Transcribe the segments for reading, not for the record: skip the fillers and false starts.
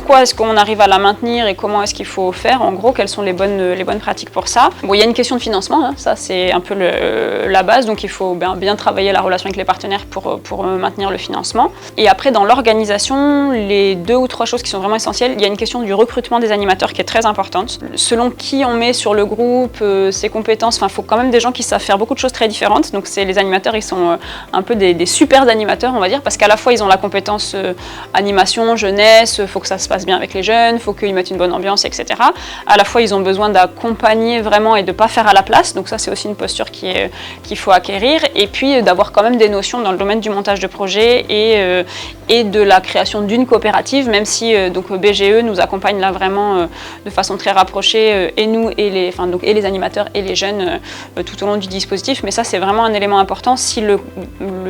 pourquoi est-ce qu'on arrive à la maintenir et comment est-ce qu'il faut faire, en gros, quelles sont les bonnes pratiques pour ça. Bon, il y a une question de financement, hein, ça c'est un peu la base, donc il faut bien travailler la relation avec les partenaires pour maintenir le financement. Et après, dans l'organisation, les 2 ou 3 choses qui sont vraiment essentielles, il y a une question du recrutement des animateurs qui est très importante. Selon qui on met sur le groupe, ses compétences, enfin, il faut quand même des gens qui savent faire beaucoup de choses très différentes. Donc les animateurs, ils sont un peu des super animateurs, on va dire, parce qu'à la fois, ils ont la compétence animation, jeunesse, il faut que ça se passe bien avec les jeunes, il faut qu'ils mettent une bonne ambiance, etc. À la fois, ils ont besoin d'accompagner vraiment et de ne pas faire à la place. Donc ça, c'est aussi une posture qu'il faut acquérir. Et puis, d'avoir quand même des notions dans le domaine du montage de projet et de la création d'une coopérative, même si donc BGE nous accompagne là vraiment de façon très rapprochée, et nous et les animateurs et les jeunes tout au long du dispositif. Mais ça, c'est vraiment un élément important. Si le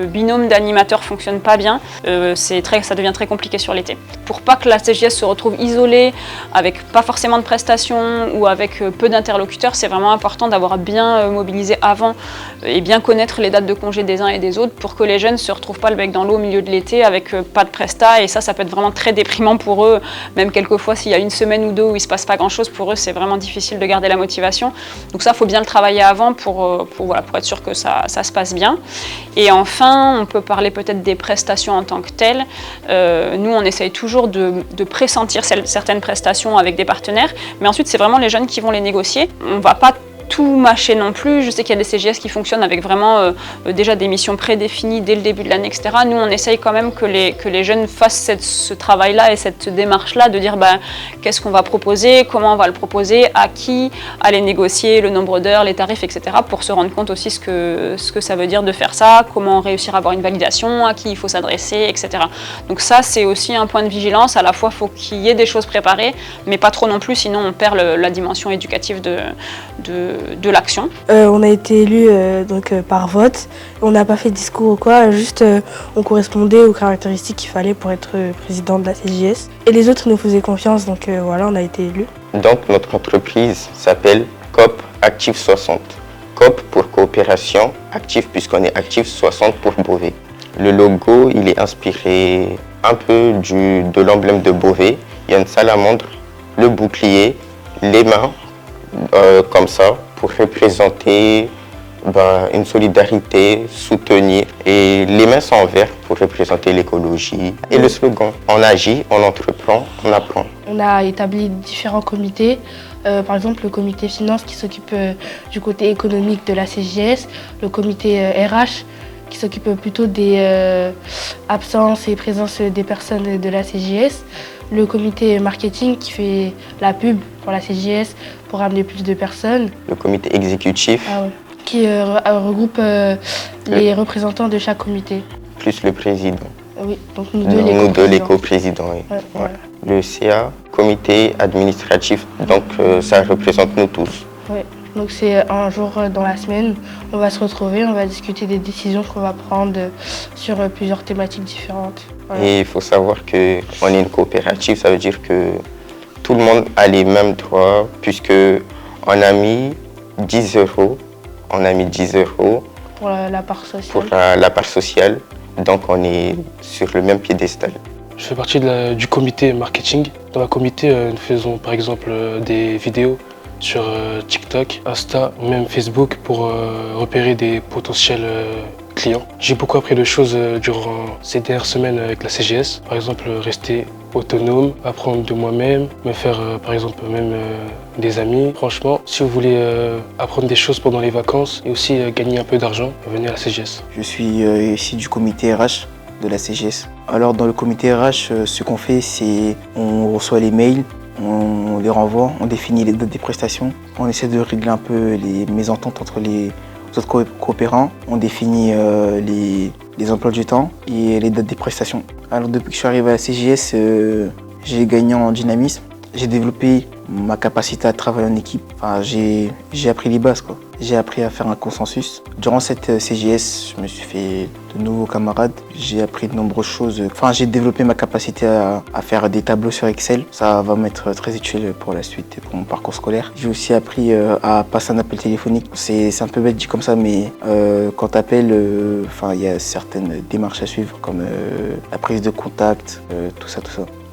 binôme d'animateurs fonctionne pas bien, ça devient très compliqué sur l'été. Pour pas que la CJS se retrouve isolée, avec pas forcément de prestations ou avec peu d'interlocuteurs, c'est vraiment important d'avoir bien mobilisé avant et bien connaître les dates de congé des uns et des autres pour que les jeunes ne se retrouvent pas le bec dans l'eau au milieu de l'été avec pas de prestat. Et ça peut être vraiment très déprimant pour eux. Même quelquefois, s'il y a une semaine ou 2 où il se passe pas grand-chose, pour eux, c'est vraiment difficile de garder la motivation. Donc ça, il faut bien le travailler avant pour être sûr que ça se passe bien. Et enfin, on peut parler peut-être des prestations en tant que telles. Nous, on essaye toujours de pressentir certaines prestations avec des partenaires, mais ensuite, c'est vraiment les jeunes qui vont les négocier. On va pas tout mâcher non plus. Je sais qu'il y a des CJS qui fonctionnent avec vraiment déjà des missions prédéfinies dès le début de l'année, etc. Nous, on essaye quand même que les jeunes fassent ce travail-là et cette démarche-là de dire qu'est-ce qu'on va proposer, comment on va le proposer, à qui, aller négocier le nombre d'heures, les tarifs, etc. pour se rendre compte aussi ce que ça veut dire de faire ça, comment réussir à avoir une validation, à qui il faut s'adresser, etc. Donc ça, c'est aussi un point de vigilance. À la fois, il faut qu'il y ait des choses préparées, mais pas trop non plus, sinon on perd la dimension éducative de l'action. On a été élus par vote. On n'a pas fait de discours ou quoi, juste on correspondait aux caractéristiques qu'il fallait pour être président de la CJS. Et les autres nous faisaient confiance, donc voilà, on a été élus. Donc notre entreprise s'appelle COP Active 60. COP pour coopération, active puisqu'on est actif, 60 pour Beauvais. Le logo, il est inspiré un peu de l'emblème de Beauvais. Il y a une salamandre, le bouclier, les mains, comme ça, pour représenter une solidarité, soutenir. Et les mains sont en vert pour représenter l'écologie. Et le slogan, on agit, on entreprend, on apprend. On a établi différents comités. Par exemple, le comité finance qui s'occupe du côté économique de la CJS, le comité RH qui s'occupe plutôt des absences et présences des personnes de la CJS, le comité marketing qui fait la pub pour la CJS pour amener plus de personnes. Le comité exécutif qui regroupe les représentants de chaque comité. Plus le président. Oui, donc nous deux les coprésidents. Oui. Ouais. Le CA, comité administratif, donc ça représente nous tous. Oui. Donc c'est un jour dans la semaine, on va se retrouver, on va discuter des décisions qu'on va prendre sur plusieurs thématiques différentes. Voilà. Et il faut savoir qu'on est une coopérative, ça veut dire que tout le monde a les mêmes droits, puisqu'on a mis 10 €, on a mis 10 € pour la part sociale. Pour la part sociale, donc on est sur le même piédestal. Je fais partie du comité marketing. Dans le comité, nous faisons par exemple des vidéos sur TikTok, Insta, même Facebook pour repérer des potentiels clients. J'ai beaucoup appris de choses durant ces dernières semaines avec la CJS. Par exemple, rester autonome, apprendre de moi-même, me faire par exemple même des amis. Franchement, si vous voulez apprendre des choses pendant les vacances et aussi gagner un peu d'argent, venez à la CJS. Je suis ici du comité RH de la CJS. Alors dans le comité RH, ce qu'on fait, c'est on reçoit les mails, on les renvoie, on définit les dates des prestations, on essaie de régler un peu les mésententes entre les autres coopérants, on définit les emplois du temps et les dates des prestations. Alors depuis que je suis arrivé à la CJS, j'ai gagné en dynamisme, j'ai développé ma capacité à travailler en équipe. Enfin, j'ai appris les bases, quoi. J'ai appris à faire un consensus. Durant cette CJS, je me suis fait de nouveaux camarades. J'ai appris de nombreuses choses. Enfin, j'ai développé ma capacité à faire des tableaux sur Excel. Ça va m'être très utile pour la suite et pour mon parcours scolaire. J'ai aussi appris à passer un appel téléphonique. C'est un peu bête dit comme ça, mais quand tu appelles, il y a certaines démarches à suivre, comme la prise de contact, tout ça.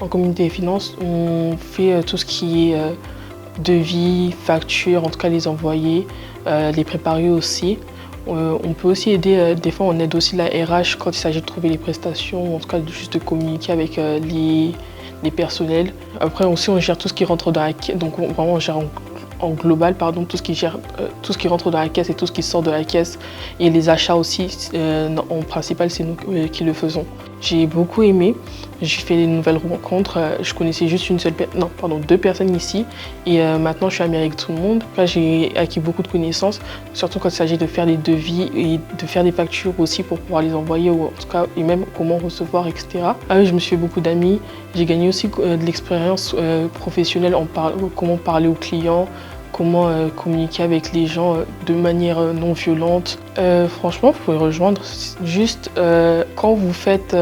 En communauté et finance, on fait tout ce qui est devis, factures, en tout cas les envoyer, les préparer aussi. On peut aussi aider, des fois on aide aussi la RH quand il s'agit de trouver les prestations, en tout cas juste de communiquer avec les personnels. Après aussi on gère tout ce qui rentre dans la caisse, donc vraiment on gère en global, pardon, tout ce qui rentre dans la caisse et tout ce qui sort de la caisse. Et les achats aussi, en principal c'est nous qui le faisons. J'ai beaucoup aimé, j'ai fait des nouvelles rencontres, je connaissais juste deux personnes ici et maintenant je suis amie avec tout le monde. Là j'ai acquis beaucoup de connaissances, surtout quand il s'agit de faire des devis et de faire des factures aussi pour pouvoir les envoyer ou en tout cas et même comment recevoir, etc. Ah oui, je me suis fait beaucoup d'amis, j'ai gagné aussi de l'expérience professionnelle comment parler aux clients, comment communiquer avec les gens de manière non violente. Franchement, vous pouvez rejoindre juste quand vous faites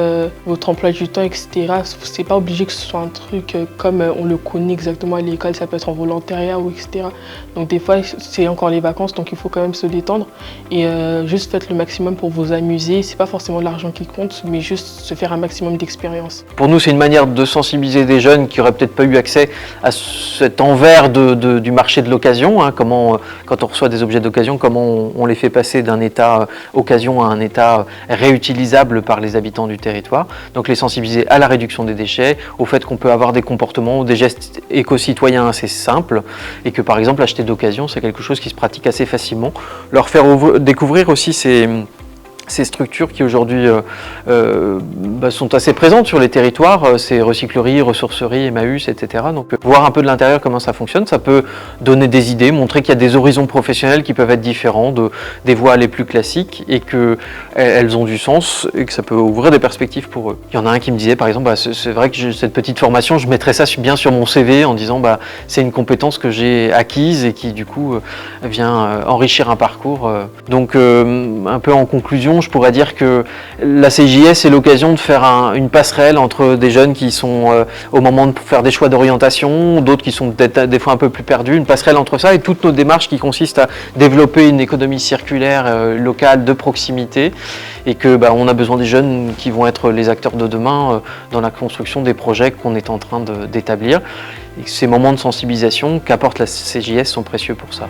votre emploi du temps, etc. C'est pas obligé que ce soit un truc comme on le connaît exactement à l'école, ça peut être en volontariat ou etc. Donc des fois, c'est encore les vacances, donc il faut quand même se détendre et juste faites le maximum pour vous amuser. C'est pas forcément l'argent qui compte, mais juste se faire un maximum d'expérience. Pour nous, c'est une manière de sensibiliser des jeunes qui n'auraient peut-être pas eu accès à cet envers du marché de l'occasion. Hein, comment, quand on reçoit des objets d'occasion, comment on les fait passer d'un état occasion à un état réutilisable par les habitants du territoire. Donc les sensibiliser à la réduction des déchets, au fait qu'on peut avoir des comportements ou des gestes éco-citoyens assez simples et que par exemple acheter d'occasion, c'est quelque chose qui se pratique assez facilement. Leur faire découvrir aussi ces structures qui aujourd'hui sont assez présentes sur les territoires, ces recycleries, ressourceries, Emmaüs, etc. Donc voir un peu de l'intérieur comment ça fonctionne, ça peut donner des idées, montrer qu'il y a des horizons professionnels qui peuvent être différents des voies les plus classiques et qu'elles ont du sens et que ça peut ouvrir des perspectives pour eux. Il y en a un qui me disait par exemple, c'est vrai que cette petite formation, je mettrais ça bien sur mon CV en disant c'est une compétence que j'ai acquise et qui du coup vient enrichir un parcours. Donc un peu en conclusion, je pourrais dire que la CJS est l'occasion de faire une passerelle entre des jeunes qui sont au moment de faire des choix d'orientation, d'autres qui sont peut-être des fois un peu plus perdus, une passerelle entre ça et toutes nos démarches qui consistent à développer une économie circulaire locale de proximité et que on a besoin des jeunes qui vont être les acteurs de demain dans la construction des projets qu'on est en train d'établir. Et ces moments de sensibilisation qu'apporte la CJS sont précieux pour ça.